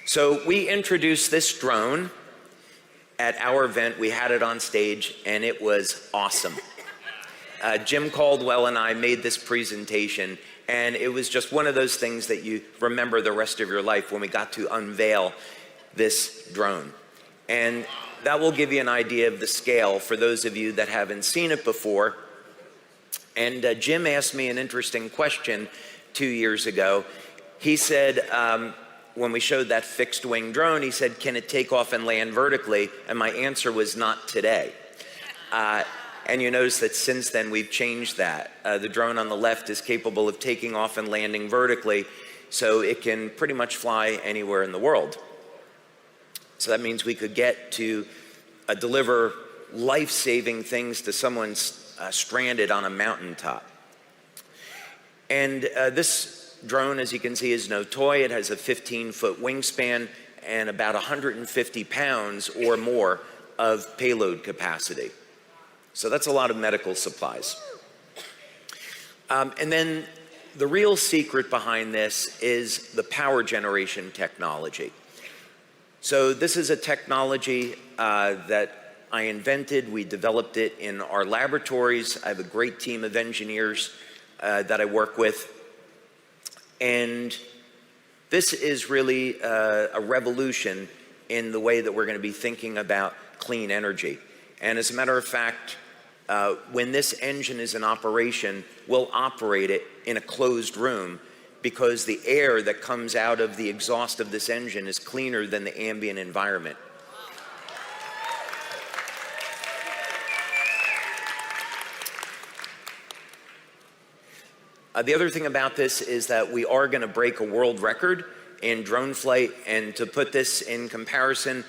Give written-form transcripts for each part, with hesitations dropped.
So we introduced this drone at our event. We had it on stage, and it was awesome. Jim Caldwell and I made this presentation, and it was just one of those things that you remember the rest of your life when we got to unveil this drone. And that will give you an idea of the scale for those of you that haven't seen it before. And Jim asked me an interesting question 2 years ago. He said, when we showed that fixed wing drone, he said, can it take off and land vertically? And my answer was not today. And you notice that since then we've changed that. The drone on the left is capable of taking off and landing vertically, so it can pretty much fly anywhere in the world. So that means we could get to deliver life-saving things to someone stranded on a mountaintop. And this drone, as you can see, is no toy. It has a 15-foot wingspan and about 150 pounds or more of payload capacity. So that's a lot of medical supplies. And then the real secret behind this is the power generation technology. So this is a technology that I invented. We developed it in our laboratories. I have a great team of engineers that I work with. And this is really a revolution in the way that we're going to be thinking about clean energy. And as a matter of fact, when this engine is in operation, we'll operate it in a closed room because the air that comes out of the exhaust of this engine is cleaner than the ambient environment. The other thing about this is that we are going to break a world record in drone flight, and to put this in comparison,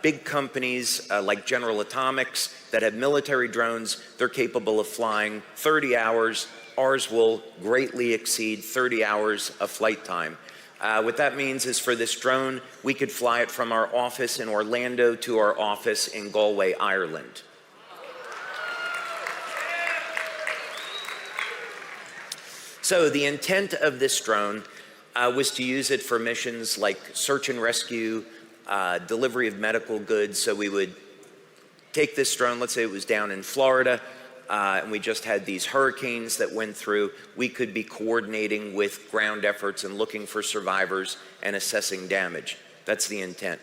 big companies like General Atomics that have military drones, they're capable of flying 30 hours. Ours will greatly exceed 30 hours of flight time. What that means is for this drone, we could fly it from our office in Orlando to our office in Galway, Ireland. So the intent of this drone was to use it for missions like search and rescue, delivery of medical goods. So we would take this drone, let's say it was down in Florida, and we just had these hurricanes that went through. We could be coordinating with ground efforts and looking for survivors and assessing damage. That's the intent.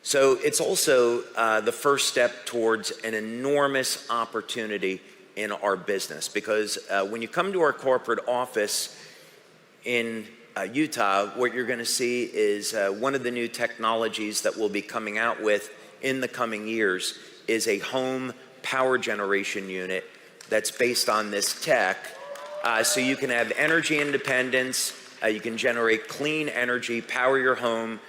So it's also the first step towards an enormous opportunity in our business, because when you come to our corporate office in Utah, what you're going to see is one of the new technologies that we'll be coming out with in the coming years is a home power generation unit that's based on this tech. So you can have energy independence, you can generate clean energy, power your home,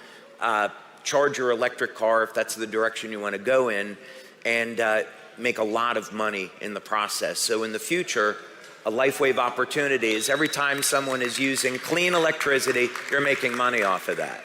charge your electric car if that's the direction you want to go in, and make a lot of money in the process. So in the future, a Lifewave opportunity is every time someone is using clean electricity, you're making money off of that.